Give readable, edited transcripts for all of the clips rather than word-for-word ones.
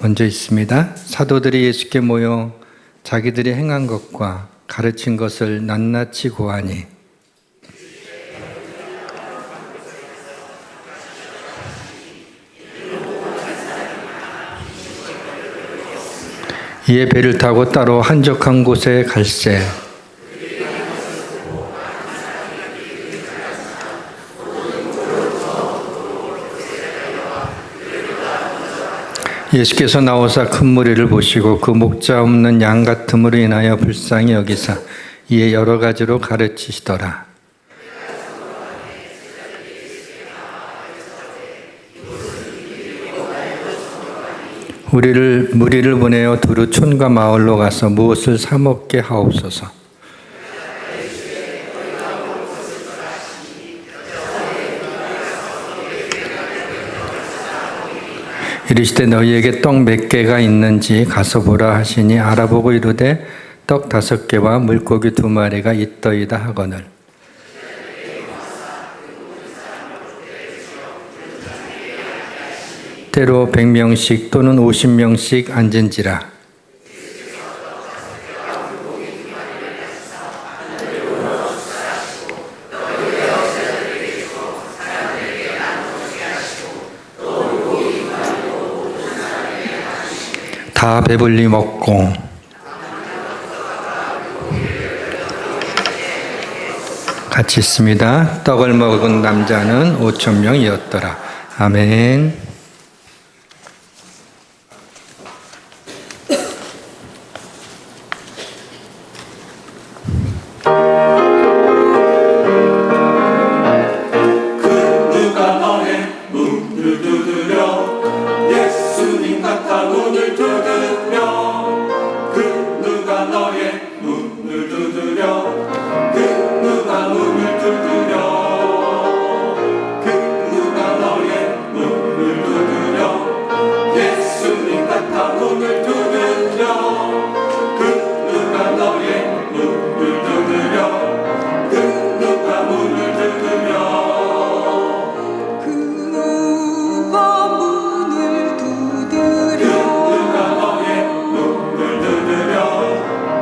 먼저 있습니다. 사도들이 예수께 모여 자기들이 행한 것과 가르친 것을 낱낱이 고하니 이에 배를 타고 따로 한적한 곳에 갈새 예수께서 나오사 큰 무리를 보시고 그 목자 없는 양 같음으로 인하여 불쌍히 여기사 이에 여러 가지로 가르치시더라. 무리를 보내어 두루 촌과 마을로 가서 무엇을 사 먹게 하옵소서. 이르시되 너희에게 떡 몇 개가 있는지 가서 보라 하시니 알아보고 이르되 떡 5개와 물고기 2마리가 있더이다 하거늘. 때로 100명씩 또는 50명씩 앉은지라. 다 배불리 먹고 같이 있습니다. 떡을 먹은 남자는 5,000명이었더라. 아멘.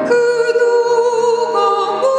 그 누가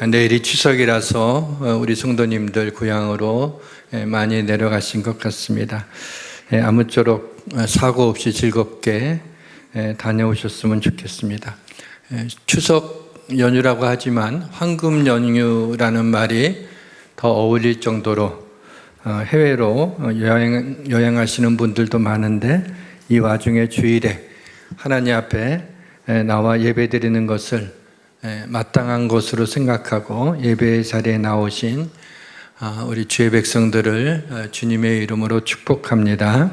내일이 추석이라서 우리 성도님들 고향으로 많이 내려가신 것 같습니다. 아무쪼록 사고 없이 즐겁게 다녀오셨으면 좋겠습니다. 추석 연휴라고 하지만 황금 연휴라는 말이 더 어울릴 정도로 해외로 여행하시는 분들도 많은데, 이 와중에 주일에 하나님 앞에 나와 예배드리는 것을 마땅한 것으로 생각하고 예배 자리에 나오신 우리 주의 백성들을 주님의 이름으로 축복합니다.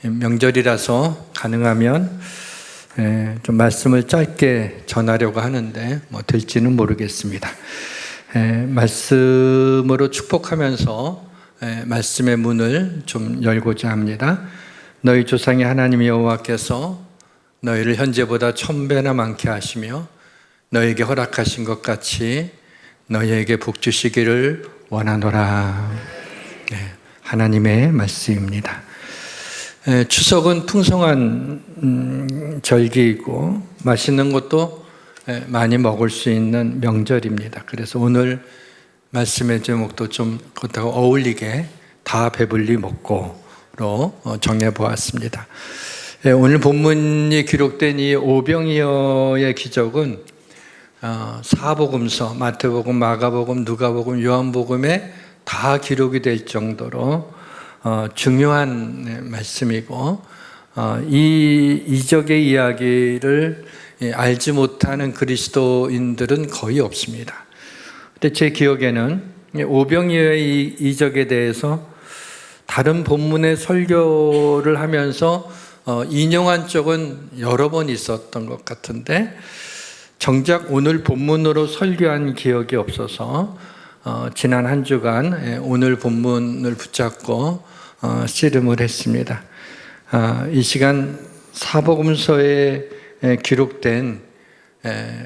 명절이라서 가능하면 좀 말씀을 짧게 전하려고 하는데 될지는 모르겠습니다. 말씀으로 축복하면서 말씀의 문을 좀 열고자 합니다. 너희 조상의 하나님 여호와께서 너희를 현재보다 1000배나 많게 하시며 너희에게 허락하신 것 같이 너희에게 복 주시기를 원하노라. 하나님의 말씀입니다. 추석은 풍성한 절기이고 맛있는 것도 많이 먹을 수 있는 명절입니다. 그래서 오늘 말씀의 제목도 좀 그것하고 어울리게 다 배불리 먹고로 정해보았습니다. 오늘 본문이 기록된 이 오병이어의 기적은 사복음서, 마태복음, 마가복음, 누가복음, 요한복음에 다 기록이 될 정도로 중요한 말씀이고, 이 이적의 이야기를 알지 못하는 그리스도인들은 거의 없습니다. 근데 제 기억에는 오병이어의 이 이적에 대해서 다른 본문의 설교를 하면서 인용한 적은 여러 번 있었던 것 같은데, 정작 오늘 본문으로 설교한 기억이 없어서 지난 한 주간 오늘 본문을 붙잡고 씨름을 했습니다. 이 시간 사복음서에 기록된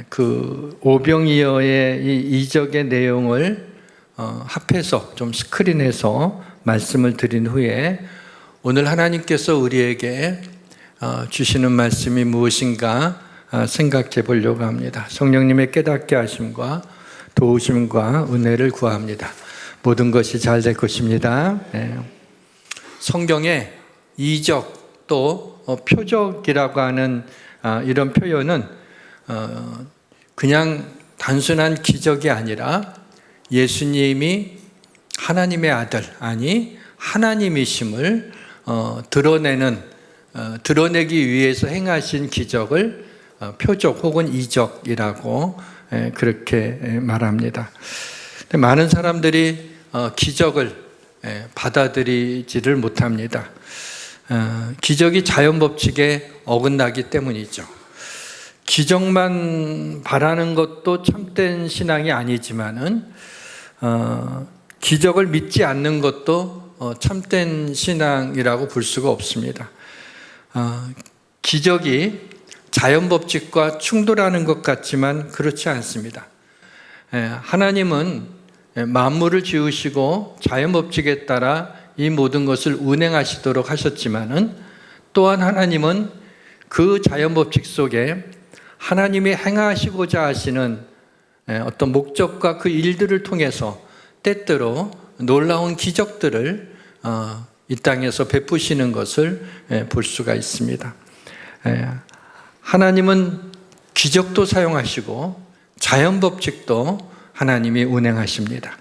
그 오병이어의 이 이적의 내용을 합해서 좀 스크린해서 말씀을 드린 후에 오늘 하나님께서 우리에게 주시는 말씀이 무엇인가 생각해 보려고 합니다. 성령님의 깨닫게 하심과 도우심과 은혜를 구합니다. 모든 것이 잘 될 것입니다. 성경에 이적 또 표적이라고 하는 이런 표현은 그냥 단순한 기적이 아니라 예수님이 하나님의 아들, 아니 하나님이심을 드러내기 위해서 행하신 기적을 표적 혹은 이적이라고 그렇게 말합니다. 많은 사람들이 기적을 받아들이지를 못합니다. 기적이 자연 법칙에 어긋나기 때문이죠. 기적만 바라는 것도 참된 신앙이 아니지만은 기적을 믿지 않는 것도 참된 신앙이라고 볼 수가 없습니다. 기적이 자연 법칙과 충돌하는 것 같지만 그렇지 않습니다. 하나님은 만물을 지으시고 자연 법칙에 따라 이 모든 것을 운행하시도록 하셨지만은 또한 하나님은 그 자연 법칙 속에 하나님이 행하시고자 하시는 어떤 목적과 그 일들을 통해서 때때로 놀라운 기적들을 이 땅에서 베푸시는 것을 볼 수가 있습니다. 하나님은 기적도 사용하시고 자연 법칙도 하나님이 운행하십니다.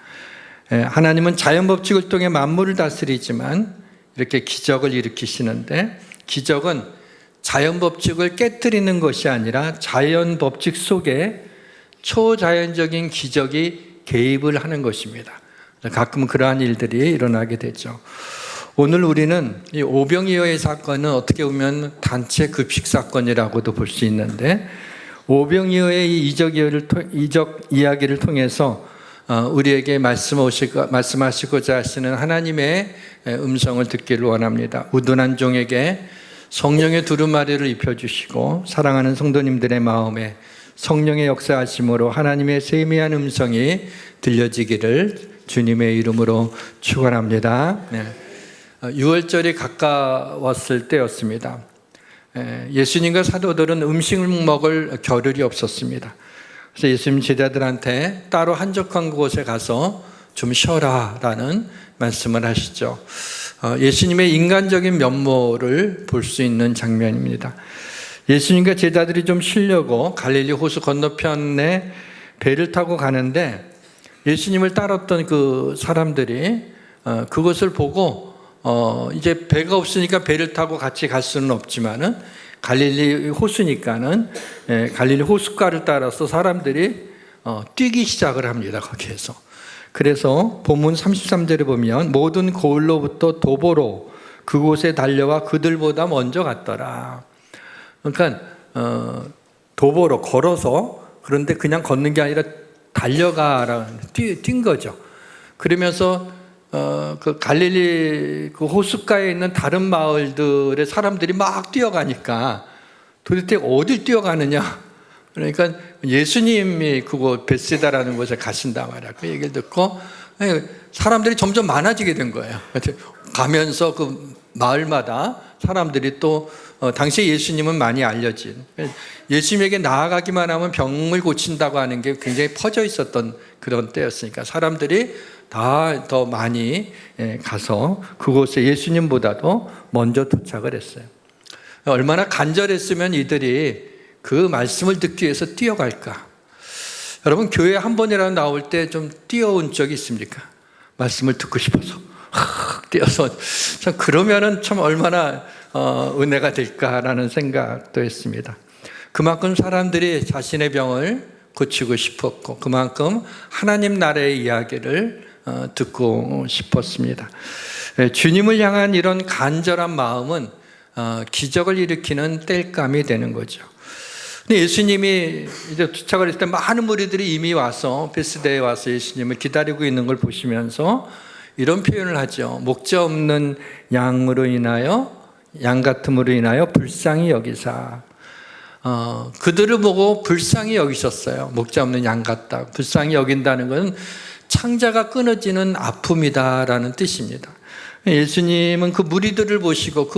하나님은 자연 법칙을 통해 만물을 다스리지만 이렇게 기적을 일으키시는데, 기적은 자연 법칙을 깨뜨리는 것이 아니라 자연 법칙 속에 초자연적인 기적이 개입을 하는 것입니다. 가끔 그러한 일들이 일어나게 되죠. 오늘 우리는 이 오병이어의 사건은 어떻게 보면 단체 급식 사건이라고도 볼 수 있는데, 오병이어의 이 이적 이야기를 통해서 우리에게 말씀하시고자 하시는 하나님의 음성을 듣기를 원합니다. 우둔한 종에게 성령의 두루마리를 입혀주시고 사랑하는 성도님들의 마음에 성령의 역사하심으로 하나님의 세미한 음성이 들려지기를 주님의 이름으로 축원합니다. 6월절이 가까웠을 때였습니다. 예수님과 사도들은 음식을 먹을 겨를이 없었습니다. 그래서 예수님 제자들한테 따로 한적한 곳에 가서 좀 쉬어라라는 말씀을 하시죠. 예수님의 인간적인 면모를 볼 수 있는 장면입니다. 예수님과 제자들이 좀 쉬려고 갈릴리 호수 건너편에 배를 타고 가는데 예수님을 따랐던 그 사람들이 그것을 보고 이제 배가 없으니까 배를 타고 같이 갈 수는 없지만은 갈릴리 호수니까는 갈릴리 호숫가를 따라서 사람들이 뛰기 시작을 합니다. 거기에서. 그래서 본문 33절에 보면 모든 고을로부터 도보로 그곳에 달려와 그들보다 먼저 갔더라. 그러니까 도보로 걸어서, 그런데 그냥 걷는 게 아니라 달려가라, 뛴 거죠. 그러면서 그 갈릴리 그 호숫가에 있는 다른 마을들의 사람들이 막 뛰어가니까 도대체 어딜 뛰어가느냐? 그러니까 예수님이 그곳 벳세다라는 곳에 가신다 말이야. 그 얘기를 듣고 사람들이 점점 많아지게 된 거예요. 가면서 그 마을마다 사람들이 또 당시 예수님은 많이 알려진, 예수님에게 나아가기만 하면 병을 고친다고 하는 게 굉장히 퍼져 있었던 그런 때였으니까 사람들이 다 더 많이 가서 그곳에 예수님보다도 먼저 도착을 했어요. 얼마나 간절했으면 이들이 그 말씀을 듣기 위해서 뛰어갈까? 여러분, 교회 한 번이라도 나올 때 좀 뛰어온 적이 있습니까? 말씀을 듣고 싶어서 뛰어서, 참 그러면은 참 얼마나 은혜가 될까라는 생각도 했습니다. 그만큼 사람들이 자신의 병을 고치고 싶었고 그만큼 하나님 나라의 이야기를 듣고 싶었습니다. 주님을 향한 이런 간절한 마음은 기적을 일으키는 땔감이 되는 거죠. 근데 예수님이 이제 도착을 했을 때 많은 무리들이 이미 와서 베스다에 와서 예수님을 기다리고 있는 걸 보시면서 이런 표현을 하죠. 목자 없는 양으로 인하여, 양 같음으로 인하여 불쌍히 여기사. 그들을 보고 불쌍히 여기셨어요. 목자 없는 양 같다. 불쌍히 여긴다는 것은 창자가 끊어지는 아픔이다라는 뜻입니다. 예수님은 그 무리들을 보시고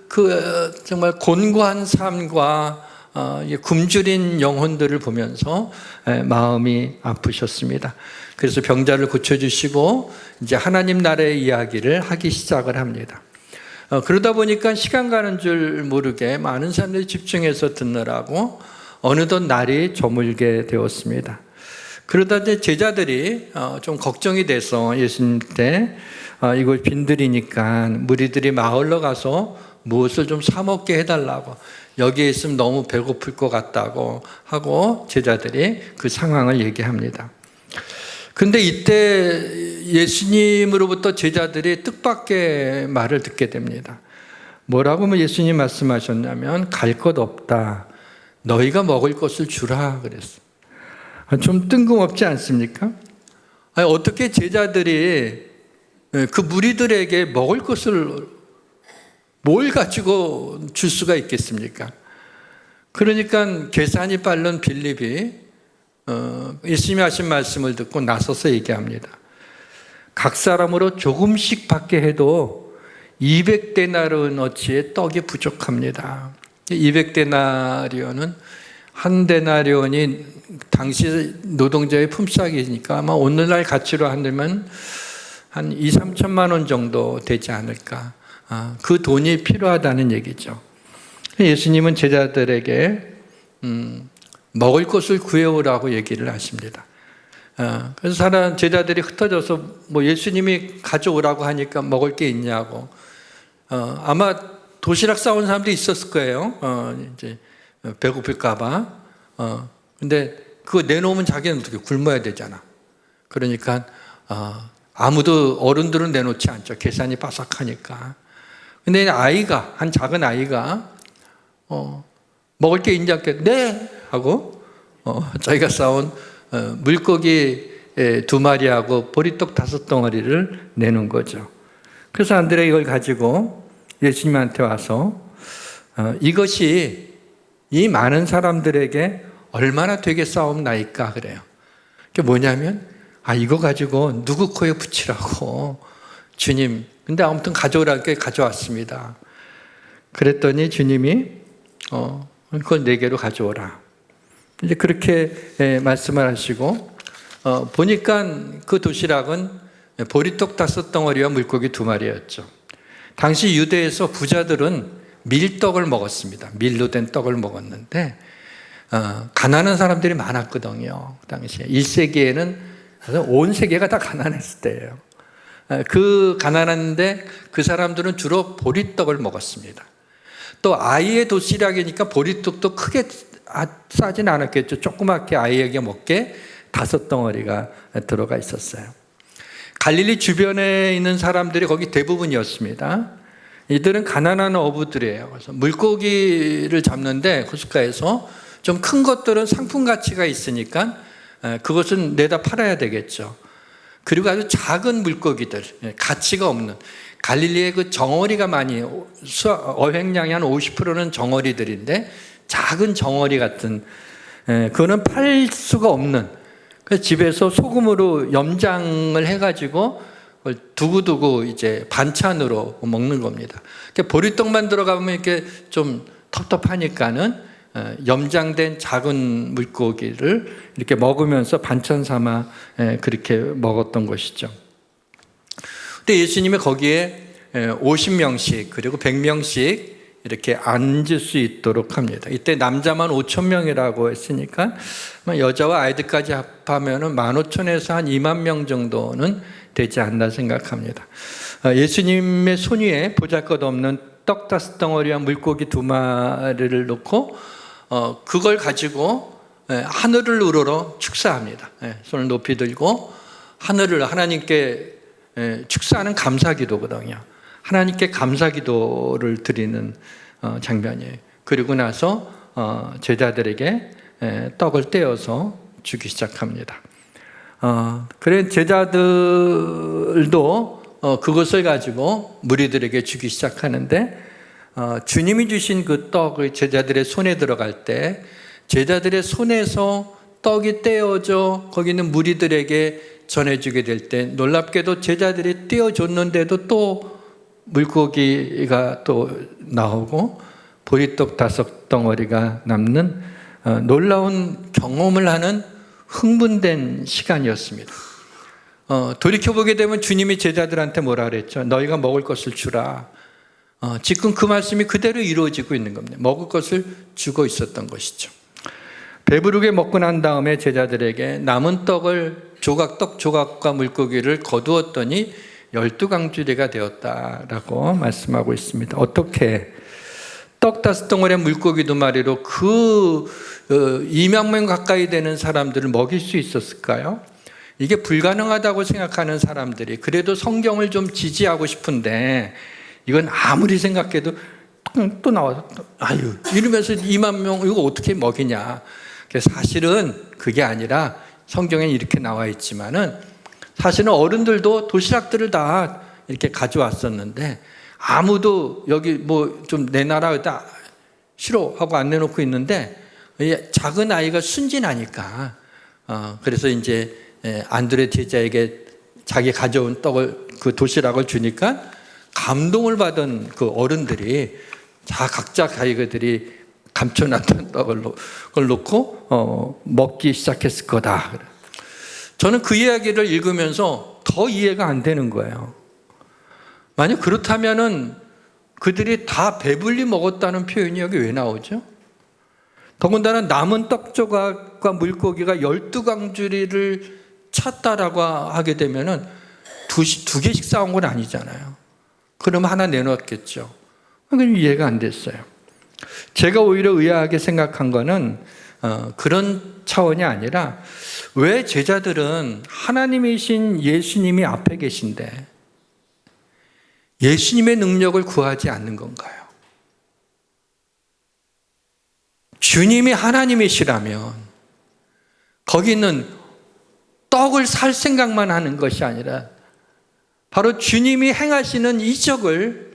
그 정말 곤고한 삶과 굶주린 영혼들을 보면서 마음이 아프셨습니다. 그래서 병자를 고쳐주시고 이제 하나님 나라의 이야기를 하기 시작을 합니다. 그러다 보니까 시간 가는 줄 모르게 많은 사람들이 집중해서 듣느라고 어느덧 날이 저물게 되었습니다. 그러다 이제 제자들이 좀 걱정이 돼서 예수님 때 이걸 빈들이니까 무리들이 마을로 가서 무엇을 좀 사 먹게 해달라고, 여기에 있으면 너무 배고플 것 같다고 하고 제자들이 그 상황을 얘기합니다. 근데 이때 예수님으로부터 제자들이 뜻밖의 말을 듣게 됩니다. 뭐라고 예수님 말씀하셨냐면 갈 것 없다. 너희가 먹을 것을 주라 그랬어요. 좀 뜬금없지 않습니까? 아니, 어떻게 제자들이 그 무리들에게 먹을 것을 뭘 가지고 줄 수가 있겠습니까? 그러니까 계산이 빠른 빌립이 예수님이 하신 말씀을 듣고 나서서 얘기합니다. 각 사람으로 조금씩 받게 해도 200데나리온어치의 떡이 부족합니다. 200데나리온은 한 데나리온이 당시 노동자의 품삯이니까 아마 오늘날 가치로 한다면 한 2, 3천만 원 정도 되지 않을까. 그 돈이 필요하다는 얘기죠. 예수님은 제자들에게 먹을 것을 구해오라고 얘기를 하십니다. 그래서 제자들이 흩어져서 예수님이 가져오라고 하니까 먹을 게 있냐고. 아마 도시락 싸온 사람도 있었을 거예요. 이제 배고플까봐. 근데 그거 내놓으면 자기는 어떻게 굶어야 되잖아. 그러니까 아무도, 어른들은 내놓지 않죠. 계산이 바삭하니까. 근데 한 작은 아이가 먹을 게 있냐 네 하고 자기가 싸온 물고기 2마리하고 보리떡 5덩어리를 내는 거죠. 그래서 안드레가 이걸 가지고 예수님한테 와서 이것이 이 많은 사람들에게 얼마나 되겠사옵나이까 그래요. 그게 뭐냐면 이거 가지고 누구 코에 붙이라고 주님, 근데 아무튼 가져오라니까 가져왔습니다. 그랬더니 주님이 그걸 4개로 가져오라. 이제 그렇게 말씀을 하시고 보니까 그 도시락은 보리떡 5덩어리와 물고기 2마리였죠. 당시 유대에서 부자들은 밀떡을 먹었습니다. 밀로 된 떡을 먹었는데 가난한 사람들이 많았거든요. 그 당시에 1세기에는 온 세계가 다 가난했을 때예요. 그 가난한데 그 사람들은 주로 보리떡을 먹었습니다. 또 아이의 도시락이니까 보리떡도 크게 싸진 않았겠죠. 조그맣게 아이에게 먹게 5덩어리가 들어가 있었어요. 갈릴리 주변에 있는 사람들이 거기 대부분이었습니다. 이들은 가난한 어부들이에요. 그래서 물고기를 잡는데 호숫가에서 좀 큰 것들은 상품 가치가 있으니까 그것은 내다 팔아야 되겠죠. 그리고 아주 작은 물고기들, 가치가 없는, 갈릴리에 그 정어리가 많이, 어획량이 한 50%는 정어리들인데 작은 정어리 같은, 그거는 팔 수가 없는, 그래서 집에서 소금으로 염장을 해가지고 두고두고 이제 반찬으로 먹는 겁니다. 보리떡만 들어가면 이렇게 좀 텁텁하니까는 염장된 작은 물고기를 이렇게 먹으면서 반찬 삼아 그렇게 먹었던 것이죠. 근데 예수님이 거기에 50명씩 그리고 100명씩 이렇게 앉을 수 있도록 합니다. 이때 남자만 5,000명이라고 했으니까 여자와 아이들까지 합하면 15,000에서 한 2만 명 정도는 되지 않나 생각합니다. 예수님의 손 위에 보잘것없는 떡 5덩어리와 물고기 2마리를 놓고 그걸 가지고 하늘을 우러러 축사합니다. 손을 높이 들고 하늘을 하나님께 축사하는 감사기도거든요. 하나님께 감사기도를 드리는 장면이에요. 그리고 나서 제자들에게 떡을 떼어서 주기 시작합니다. 그래 제자들도 그것을 가지고 무리들에게 주기 시작하는데 주님이 주신 그 떡을 제자들의 손에 들어갈 때 제자들의 손에서 떡이 떼어져 거기 있는 무리들에게 전해주게 될 때 놀랍게도 제자들이 떼어줬는데도 또 물고기가 또 나오고 보리떡 5덩어리가 남는 놀라운 경험을 하는 흥분된 시간이었습니다. 돌이켜보게 되면 주님이 제자들한테 뭐라 그랬죠? 너희가 먹을 것을 주라. 지금 그 말씀이 그대로 이루어지고 있는 겁니다. 먹을 것을 주고 있었던 것이죠. 배부르게 먹고 난 다음에 제자들에게 남은 떡을 떡 조각과 물고기를 거두었더니 12강주리가 되었다라고 말씀하고 있습니다. 어떻게 떡 5덩어리에 물고기 2마리로 그 2만 명 가까이 되는 사람들을 먹일 수 있었을까요? 이게 불가능하다고 생각하는 사람들이 그래도 성경을 좀 지지하고 싶은데 이건 아무리 생각해도 또 나와서 아유 이러면서 2만 명 이거 어떻게 먹이냐. 사실은 그게 아니라 성경에 이렇게 나와 있지만은 사실은 어른들도 도시락들을 다 이렇게 가져왔었는데 아무도 여기 뭐 좀 내놔라 다 싫어하고 안 내놓고 있는데 작은 아이가 순진하니까 그래서 이제 안드레 제자에게 자기 가져온 떡을 그 도시락을 주니까 감동을 받은 그 어른들이 각자 자기들이 감춰놨던 떡을 놓고 먹기 시작했을 거다. 저는 그 이야기를 읽으면서 더 이해가 안 되는 거예요. 만약 그렇다면은 그들이 다 배불리 먹었다는 표현이 여기 왜 나오죠? 더군다나 남은 떡 조각과 물고기가 12강주리를 찼다라고 하게 되면은 두 개씩 싸운 건 아니잖아요. 그럼 하나 내놓았겠죠. 그건 이해가 안 됐어요. 제가 오히려 의아하게 생각한 거는 그런 차원이 아니라 왜 제자들은 하나님이신 예수님이 앞에 계신데 예수님의 능력을 구하지 않는 건가요? 주님이 하나님이시라면 거기 있는 떡을 살 생각만 하는 것이 아니라 바로 주님이 행하시는 이적을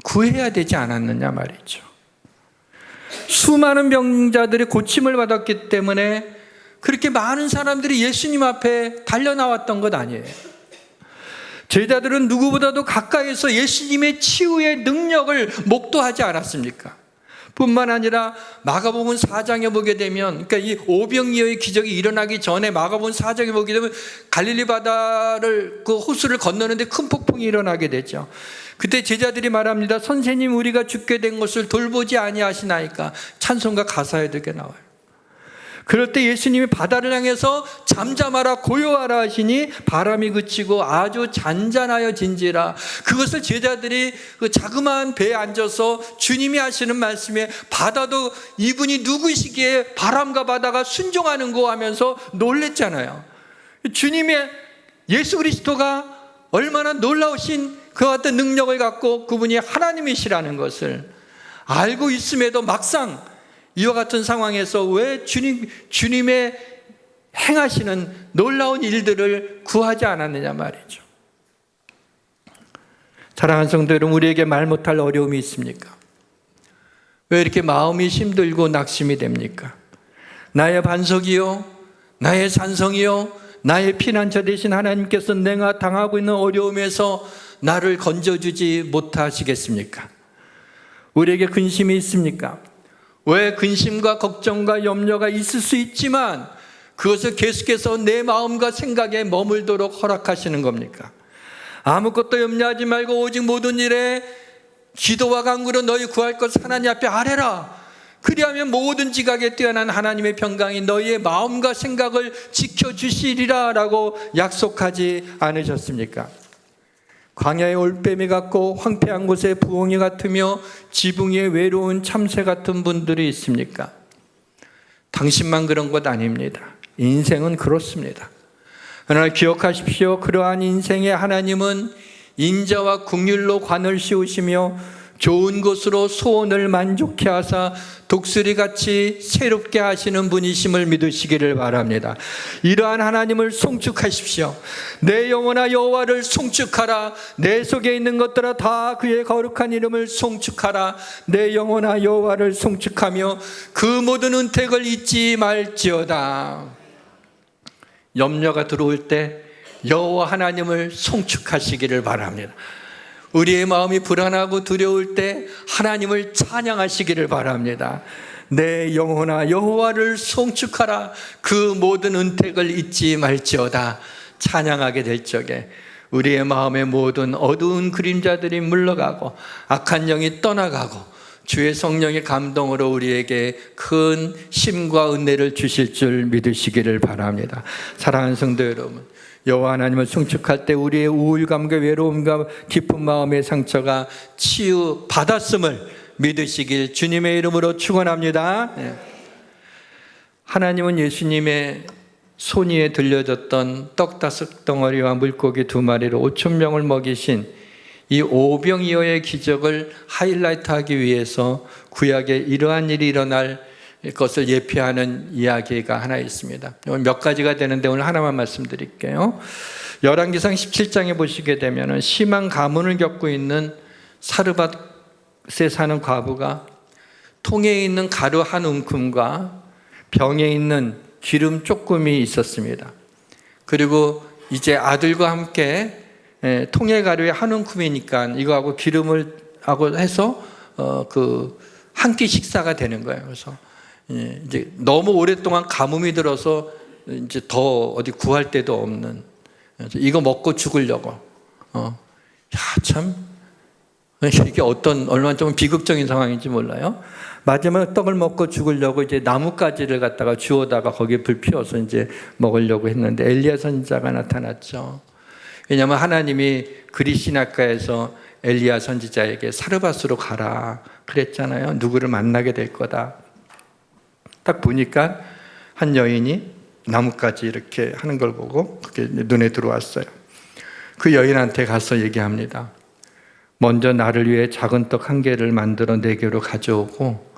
구해야 되지 않았느냐 말이죠. 수많은 병자들이 고침을 받았기 때문에 그렇게 많은 사람들이 예수님 앞에 달려나왔던 것 아니에요. 제자들은 누구보다도 가까이서 예수님의 치유의 능력을 목도하지 않았습니까? 뿐만 아니라 마가복음 4장에 보게 되면, 그러니까 이 오병이어의 기적이 일어나기 전에 마가복음 4장에 보게 되면 갈릴리 바다를, 그 호수를 건너는데 큰 폭풍이 일어나게 되죠. 그때 제자들이 말합니다. 선생님, 우리가 죽게 된 것을 돌보지 아니하시나이까. 찬송가 가사에 이렇게 나와요. 그럴 때 예수님이 바다를 향해서 잠잠하라 고요하라 하시니 바람이 그치고 아주 잔잔하여 진지라. 그것을 제자들이 그 자그마한 배에 앉아서 주님이 하시는 말씀에 바다도 이분이 누구시기에 바람과 바다가 순종하는 거 하면서 놀랬잖아요. 주님의 예수 그리스도가 얼마나 놀라우신 그 어떤 능력을 갖고 그분이 하나님이시라는 것을 알고 있음에도 막상 이와 같은 상황에서 왜 주님의 행하시는 놀라운 일들을 구하지 않았느냐 말이죠. 사랑하는 성도 여러분, 우리에게 말 못할 어려움이 있습니까? 왜 이렇게 마음이 힘들고 낙심이 됩니까? 나의 반석이요, 나의 산성이요, 나의 피난처 되신 하나님께서 내가 당하고 있는 어려움에서 나를 건져주지 못하시겠습니까? 우리에게 근심이 있습니까? 왜 근심과 걱정과 염려가 있을 수 있지만 그것을 계속해서 내 마음과 생각에 머물도록 허락하시는 겁니까? 아무것도 염려하지 말고 오직 모든 일에 기도와 간구로 너희 구할 것 하나님 앞에 아뢰라. 그리하면 모든 지각에 뛰어난 하나님의 평강이 너희의 마음과 생각을 지켜주시리라 라고 약속하지 않으셨습니까? 광야의 올빼미 같고 황폐한 곳에 부엉이 같으며 지붕 위에 외로운 참새 같은 분들이 있습니까? 당신만 그런 것 아닙니다. 인생은 그렇습니다. 그러나 기억하십시오. 그러한 인생의 하나님은 인자와 긍휼로 관을 씌우시며 좋은 것으로 소원을 만족케 하사 독수리같이 새롭게 하시는 분이심을 믿으시기를 바랍니다. 이러한 하나님을 송축하십시오. 내 영혼아 여호와를 송축하라. 내 속에 있는 것들아 다 그의 거룩한 이름을 송축하라. 내 영혼아 여호와를 송축하며 그 모든 은택을 잊지 말지어다. 염려가 들어올 때 여호와 하나님을 송축하시기를 바랍니다. 우리의 마음이 불안하고 두려울 때 하나님을 찬양하시기를 바랍니다. 내 영혼아 여호와를 송축하라. 그 모든 은택을 잊지 말지어다. 찬양하게 될 적에 우리의 마음의 모든 어두운 그림자들이 물러가고 악한 영이 떠나가고 주의 성령의 감동으로 우리에게 큰 힘과 은혜를 주실 줄 믿으시기를 바랍니다. 사랑하는 성도 여러분, 여호와 하나님을 송축할 때 우리의 우울감과 외로움과 깊은 마음의 상처가 치유받았음을 믿으시길 주님의 이름으로 축원합니다. 하나님은 예수님의 손 위에 들려졌던 떡 5덩어리와 물고기 2마리로 5,000명을 먹이신 이 오병이어의 기적을 하이라이트하기 위해서 구약에 이러한 일이 일어날 것을 예표하는 이야기가 하나 있습니다. 몇 가지가 되는데 오늘 하나만 말씀드릴게요. 열왕기상 17장에 보시게 되면 심한 가문을 겪고 있는 사르밧에 사는 과부가 통에 있는 가루 한 움큼과 병에 있는 기름 조금이 있었습니다. 그리고 이제 아들과 함께 통에 가루에 한 움큼이니까 이거하고 기름을 하고 해서 한 끼 식사가 되는 거예요. 그래서 이제 너무 오랫동안 가뭄이 들어서 이제 더 어디 구할 데도 없는, 이거 먹고 죽으려고. 참 이게 얼마나 좀 비극적인 상황인지 몰라요. 마지막에 떡을 먹고 죽으려고 이제 나뭇가지를 갖다가 주워다가 거기에 불 피워서 이제 먹으려고 했는데 엘리야 선지자가 나타났죠. 왜냐하면 하나님이 그리시나가에서 엘리야 선지자에게 사르밧으로 가라 그랬잖아요. 누구를 만나게 될 거다. 딱 보니까 한 여인이 나뭇가지 이렇게 하는 걸 보고 그게 눈에 들어왔어요. 그 여인한테 가서 얘기합니다. 먼저 나를 위해 작은 떡 1개를 만들어 내게로 가져오고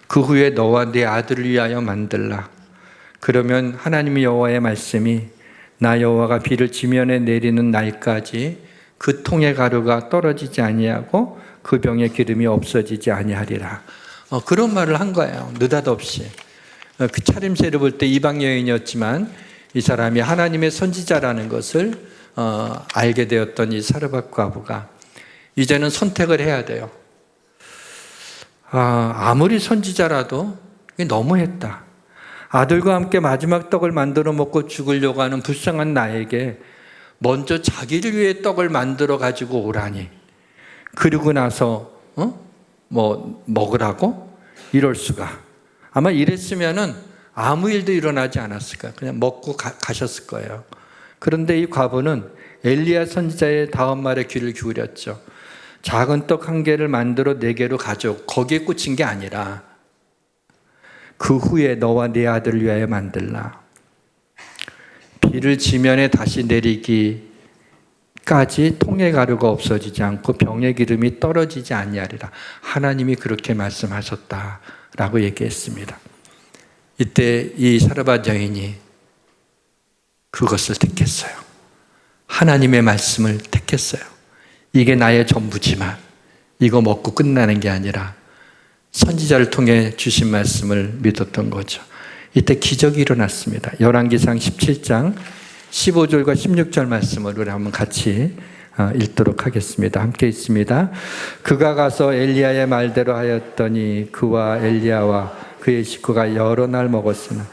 그 후에 너와 네 아들을 위하여 만들라. 그러면 하나님의 여호와의 말씀이 나 여호와가 비를 지면에 내리는 날까지 그 통의 가루가 떨어지지 아니하고 그 병의 기름이 없어지지 아니하리라. 그런 말을 한 거예요. 느닷없이. 그 차림새를 볼 때 이방 여인이었지만 이 사람이 하나님의 선지자라는 것을 알게 되었던 이 사르밧 과부가 이제는 선택을 해야 돼요. 아무리 선지자라도 이게 너무했다. 아들과 함께 마지막 떡을 만들어 먹고 죽으려고 하는 불쌍한 나에게 먼저 자기를 위해 떡을 만들어 가지고 오라니. 그러고 나서 먹으라고? 이럴 수가. 아마 이랬으면은 아무 일도 일어나지 않았을 거예요. 그냥 먹고 가셨을 거예요. 그런데 이 과부는 엘리야 선지자의 다음 말에 귀를 기울였죠. 작은 떡 1개를 만들어 4개로 가져오고 거기에 꽂힌 게 아니라 그 후에 너와 네 아들을 위하여 만들라. 비를 지면에 다시 내리기까지 통의 가루가 없어지지 않고 병의 기름이 떨어지지 아니하리라. 하나님이 그렇게 말씀하셨다라고 얘기했습니다. 이때 이 사르밧 여인이 그것을 택했어요. 하나님의 말씀을 택했어요. 이게 나의 전부지만 이거 먹고 끝나는 게 아니라 선지자를 통해 주신 말씀을 믿었던 거죠. 이때 기적이 일어났습니다. 열왕기상 17장 15절과 16절 말씀을 우리 한번 같이 읽도록 하겠습니다. 함께 있습니다. 그가 가서 엘리야의 말대로 하였더니 그와 엘리야와 그의 식구가 여러 날 먹었으나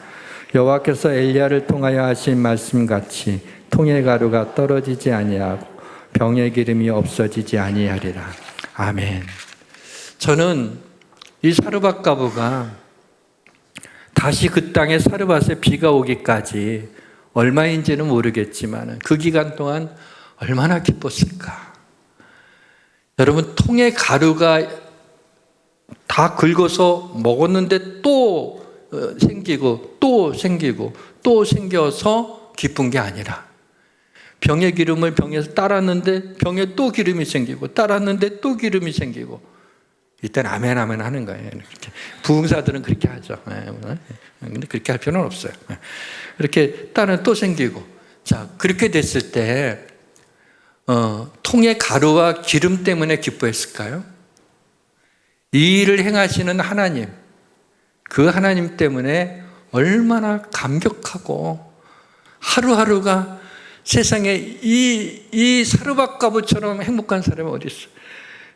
여호와께서 엘리야를 통하여 하신 말씀같이 통의 가루가 떨어지지 아니하고 병의 기름이 없어지지 아니하리라. 아멘. 저는 이 사르밧 과부가 다시 그 땅에 사르밧에 비가 오기까지 얼마인지는 모르겠지만 그 기간 동안 얼마나 기뻤을까. 여러분, 통의 가루가 다 긁어서 먹었는데 또 생기고 또 생기고 또 생겨서 기쁜 게 아니라 병의 기름을 병에서 따랐는데 병에 또 기름이 생기고 따랐는데 또 기름이 생기고 이때는 아멘 아멘 하는 거예요. 이렇게. 부흥사들은 그렇게 하죠. 근데 그렇게 할 필요는 없어요. 이렇게 따르면 또 생기고. 자, 그렇게 됐을 때 통의 가루와 기름 때문에 기뻐했을까요? 이 일을 행하시는 하나님, 그 하나님 때문에 얼마나 감격하고 하루하루가 세상에 이 사르밧 과부처럼 행복한 사람이 어디 있어요?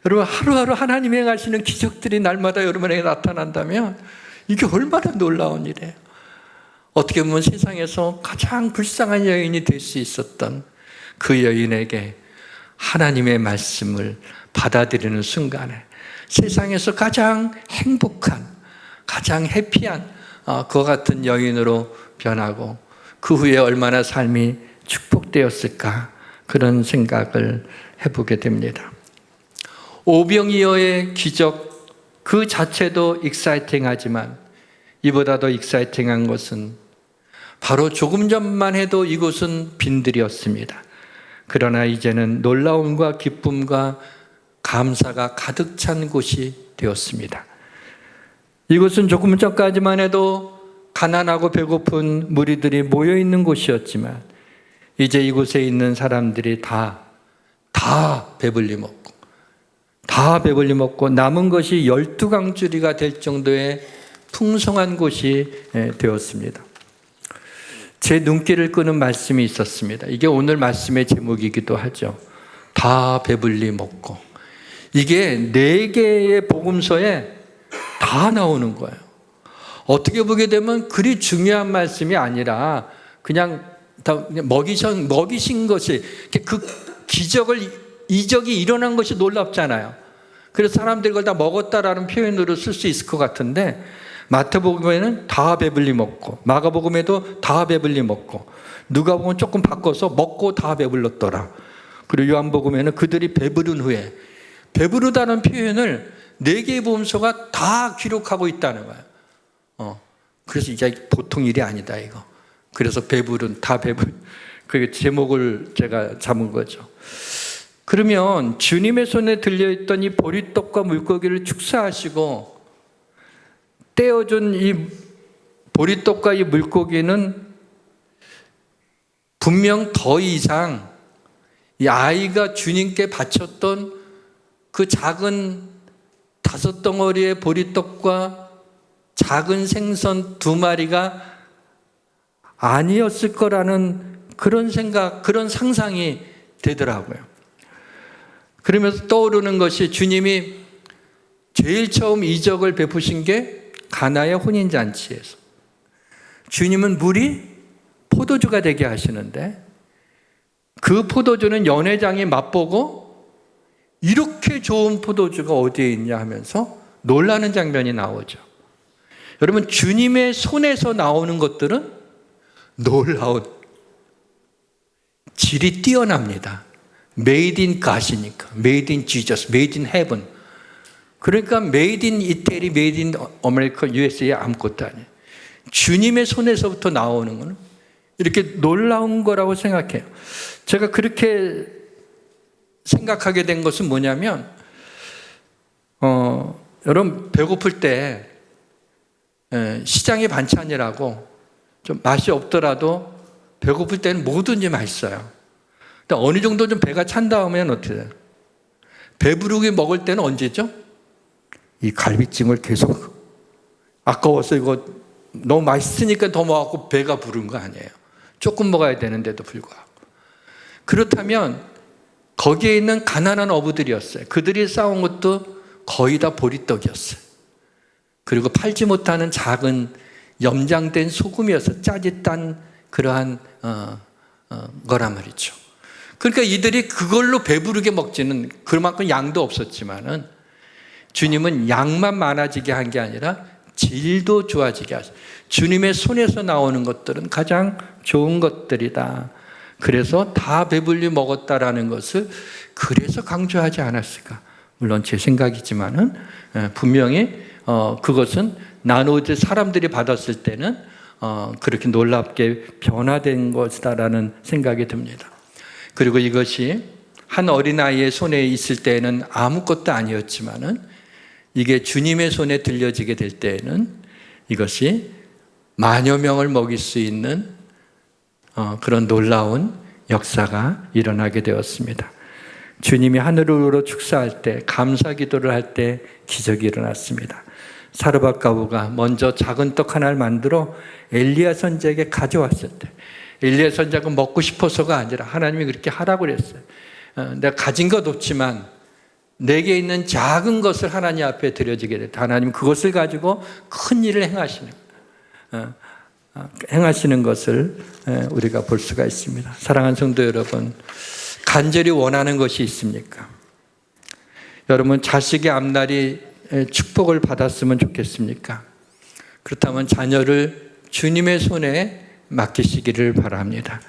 여러분, 하루하루 하나님이 행하시는 기적들이 날마다 여러분에게 나타난다면 이게 얼마나 놀라운 일이에요. 어떻게 보면 세상에서 가장 불쌍한 여인이 될 수 있었던 그 여인에게 하나님의 말씀을 받아들이는 순간에 세상에서 가장 행복한, 가장 해피한 그와 같은 여인으로 변하고 그 후에 얼마나 삶이 축복되었을까, 그런 생각을 해보게 됩니다. 오병이어의 기적 그 자체도 익사이팅하지만 이보다 더 익사이팅한 것은 바로 조금 전만 해도 이곳은 빈들이었습니다. 그러나 이제는 놀라움과 기쁨과 감사가 가득 찬 곳이 되었습니다. 이곳은 조금 전까지만 해도 가난하고 배고픈 무리들이 모여있는 곳이었지만 이제 이곳에 있는 사람들이 다 배불리 먹고 남은 것이 12강줄이가 될 정도의 풍성한 곳이 되었습니다. 제 눈길을 끄는 말씀이 있었습니다. 이게 오늘 말씀의 제목이기도 하죠. 다 배불리 먹고. 이게 4개의 복음서에 다 나오는 거예요. 어떻게 보게 되면 그리 중요한 말씀이 아니라 그냥 먹이신 것이, 그 이적이 일어난 것이 놀랍잖아요. 그래서 사람들이 그걸 다 먹었다라는 표현으로 쓸 수 있을 것 같은데, 마태복음에는 다 배불리 먹고, 마가복음에도 다 배불리 먹고, 누가복음은 조금 바꿔서 먹고 다 배불렀더라. 그리고 요한복음에는 그들이 배부른 후에, 배부르다는 표현을 4개의 복음서가 다 기록하고 있다는 거예요. 그래서 이게 보통 일이 아니다, 이거. 그래서 그 제목을 제가 잡은 거죠. 그러면 주님의 손에 들려있던 이 보리떡과 물고기를 축사하시고 떼어준 이 보리떡과 이 물고기는 분명 더 이상 이 아이가 주님께 바쳤던 그 작은 5덩어리의 보리떡과 작은 생선 2마리가 아니었을 거라는 그런 생각, 그런 상상이 되더라고요. 그러면서 떠오르는 것이 주님이 제일 처음 이적을 베푸신 게 가나의 혼인잔치에서. 주님은 물이 포도주가 되게 하시는데 그 포도주는 연회장이 맛보고 이렇게 좋은 포도주가 어디에 있냐 하면서 놀라는 장면이 나오죠. 여러분, 주님의 손에서 나오는 것들은 놀라운 질이 뛰어납니다. Made in God이니까. Made in Jesus, Made in Heaven. 그러니까 Made in Italy, Made in America, USA 아무것도 아니에요. 주님의 손에서부터 나오는 것은 이렇게 놀라운 거라고 생각해요. 제가 그렇게 생각하게 된 것은 뭐냐면 여러분, 배고플 때 시장의 반찬이라고 좀 맛이 없더라도 배고플 때는 뭐든지 맛있어요. 근데 어느 정도 좀 배가 찬 다음에는 어떻게 돼요? 배부르게 먹을 때는 언제죠? 이 갈비찜을 계속 아까워서 이거 너무 맛있으니까 더 먹고 배가 부른 거 아니에요. 조금 먹어야 되는데도 불구하고. 그렇다면 거기에 있는 가난한 어부들이었어요. 그들이 싸운 것도 거의 다 보리떡이었어요. 그리고 팔지 못하는 작은 염장된 소금이어서 짜짓단 그러한 거란 말이죠. 그러니까 이들이 그걸로 배부르게 먹지는, 그만큼 양도 없었지만은 주님은 양만 많아지게 한 게 아니라 질도 좋아지게 하셨어요. 주님의 손에서 나오는 것들은 가장 좋은 것들이다. 그래서 다 배불리 먹었다라는 것을 그래서 강조하지 않았을까. 물론 제 생각이지만은 분명히 그것은 나누어질 사람들이 받았을 때는 그렇게 놀랍게 변화된 것이다라는 생각이 듭니다. 그리고 이것이 한 어린아이의 손에 있을 때에는 아무것도 아니었지만은 이게 주님의 손에 들려지게 될 때에는 이것이 만여 명을 먹일 수 있는 그런 놀라운 역사가 일어나게 되었습니다. 주님이 하늘으로 축사할 때, 감사 기도를 할 때 기적이 일어났습니다. 사르밧 과부가 먼저 작은 떡 하나를 만들어 엘리야 선지자에게 가져왔을 때, 엘리야 선지자가 먹고 싶어서가 아니라 하나님이 그렇게 하라고 그랬어요. 내가 가진 것 없지만 내게 있는 작은 것을 하나님 앞에 드려지게 됐다. 하나님 그것을 가지고 큰 일을 행하시는 것을 우리가 볼 수가 있습니다. 사랑하는 성도 여러분, 간절히 원하는 것이 있습니까? 여러분, 자식의 앞날이 축복을 받았으면 좋겠습니까? 그렇다면 자녀를 주님의 손에 맡기시기를 바랍니다.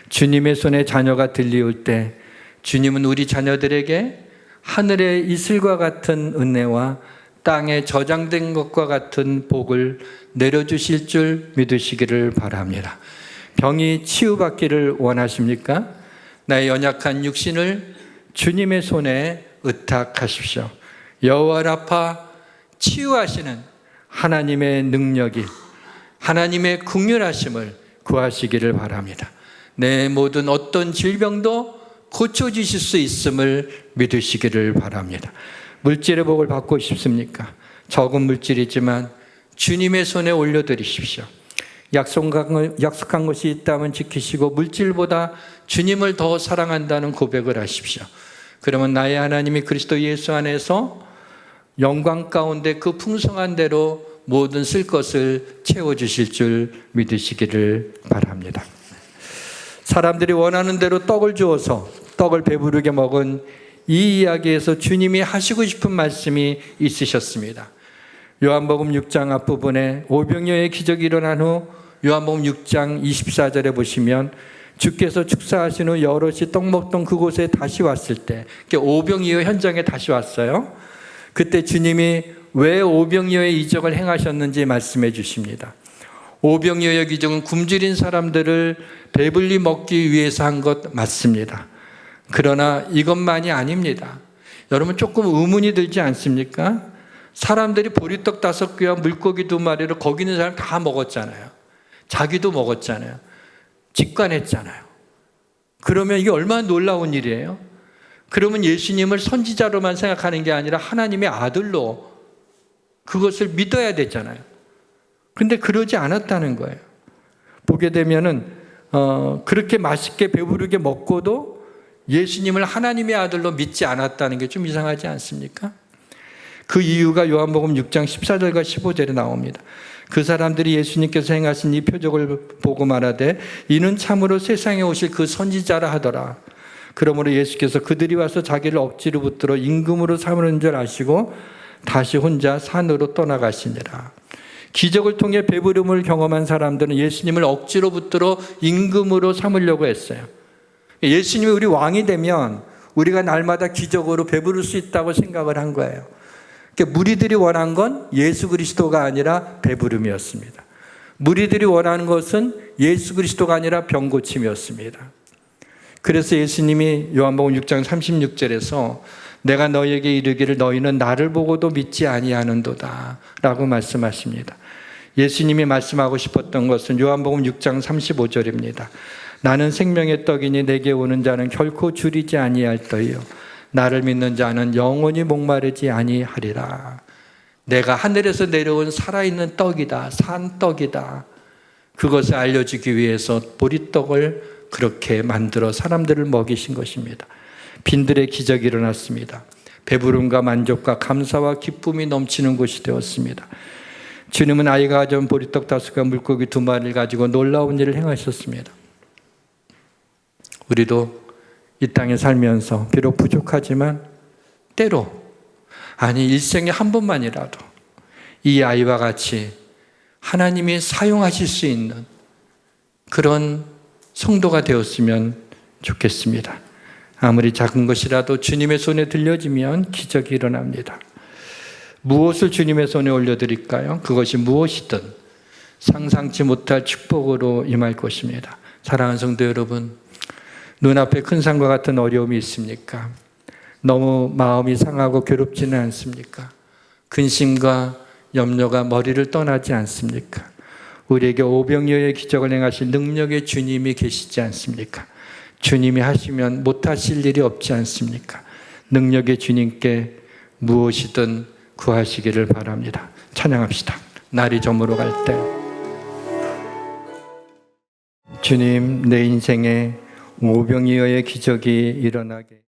주님의 손에 자녀가 들려올 때 주님은 우리 자녀들에게 하늘의 이슬과 같은 은혜와 땅에 저장된 것과 같은 복을 내려주실 줄 믿으시기를 바랍니다. 병이 치유받기를 원하십니까? 나의 연약한 육신을 주님의 손에 의탁하십시오. 여호와 라파, 치유하시는 하나님의 능력이, 하나님의 긍휼하심을 구하시기를 바랍니다. 내 모든 어떤 질병도 고쳐주실 수 있음을 믿으시기를 바랍니다. 물질의 복을 받고 싶습니까? 적은 물질이지만 주님의 손에 올려드리십시오. 약속한 것이 있다면 지키시고 물질보다 주님을 더 사랑한다는 고백을 하십시오. 그러면 나의 하나님이 그리스도 예수 안에서 영광 가운데 그 풍성한 대로 모든 쓸 것을 채워주실 줄 믿으시기를 바랍니다. 사람들이 원하는 대로 떡을 주어서 떡을 배부르게 먹은 이 이야기에서 주님이 하시고 싶은 말씀이 있으셨습니다. 요한복음 6장 앞부분에 오병이어의 기적이 일어난 후 요한복음 6장 24절에 보시면 주께서 축사하신 후 여럿이 떡 먹던 그곳에 다시 왔을 때, 오병이어 현장에 다시 왔어요. 그때 주님이 왜 오병이어의 이적을 행하셨는지 말씀해 주십니다. 오병이어의 기적은 굶주린 사람들을 배불리 먹기 위해서 한 것 맞습니다. 그러나 이것만이 아닙니다. 여러분, 조금 의문이 들지 않습니까? 사람들이 보리떡 5개와 물고기 2마리를 거기 있는 사람 다 먹었잖아요. 자기도 먹었잖아요. 직관했잖아요. 그러면 이게 얼마나 놀라운 일이에요? 그러면 예수님을 선지자로만 생각하는 게 아니라 하나님의 아들로 그것을 믿어야 되잖아요. 근데 그러지 않았다는 거예요. 보게 되면은 그렇게 맛있게 배부르게 먹고도 예수님을 하나님의 아들로 믿지 않았다는 게 좀 이상하지 않습니까? 그 이유가 요한복음 6장 14절과 15절에 나옵니다. 그 사람들이 예수님께서 행하신 이 표적을 보고 말하되 이는 참으로 세상에 오실 그 선지자라 하더라. 그러므로 예수께서 그들이 와서 자기를 억지로 붙들어 임금으로 삼으는 줄 아시고 다시 혼자 산으로 떠나가시니라. 기적을 통해 배부름을 경험한 사람들은 예수님을 억지로 붙들어 임금으로 삼으려고 했어요. 예수님이 우리 왕이 되면 우리가 날마다 기적으로 배부를 수 있다고 생각을 한 거예요. 무리들이 원한 건 예수 그리스도가 아니라 배부름이었습니다. 무리들이 원하는 것은 예수 그리스도가 아니라 병고침이었습니다. 그래서 예수님이 요한복음 6장 36절에서 내가 너희에게 이르기를 너희는 나를 보고도 믿지 아니하는도다 라고 말씀하십니다. 예수님이 말씀하고 싶었던 것은 요한복음 6장 35절입니다. 나는 생명의 떡이니 내게 오는 자는 결코 줄이지 아니할 터이요 나를 믿는 자는 영원히 목마르지 아니하리라. 내가 하늘에서 내려온 살아있는 떡이다. 산 떡이다. 그것을 알려주기 위해서 보리떡을 그렇게 만들어 사람들을 먹이신 것입니다. 빈들의 기적이 일어났습니다. 배부름과 만족과 감사와 기쁨이 넘치는 곳이 되었습니다. 주님은 아이가 가져온 보리떡 5과 물고기 2마리를 가지고 놀라운 일을 행하셨습니다. 우리도 이 땅에 살면서 비록 부족하지만 때로, 아니 일생에 한 번만이라도 이 아이와 같이 하나님이 사용하실 수 있는 그런 성도가 되었으면 좋겠습니다. 아무리 작은 것이라도 주님의 손에 들려지면 기적이 일어납니다. 무엇을 주님의 손에 올려드릴까요? 그것이 무엇이든 상상치 못할 축복으로 임할 것입니다. 사랑하는 성도 여러분, 눈앞에 큰 산과 같은 어려움이 있습니까? 너무 마음이 상하고 괴롭지는 않습니까? 근심과 염려가 머리를 떠나지 않습니까? 우리에게 오병이어의 기적을 행하실 능력의 주님이 계시지 않습니까? 주님이 하시면 못하실 일이 없지 않습니까? 능력의 주님께 무엇이든 구하시기를 바랍니다. 찬양합시다. 날이 저물어 갈 때 주님, 내 인생에 오병이어의 기적이 일어나게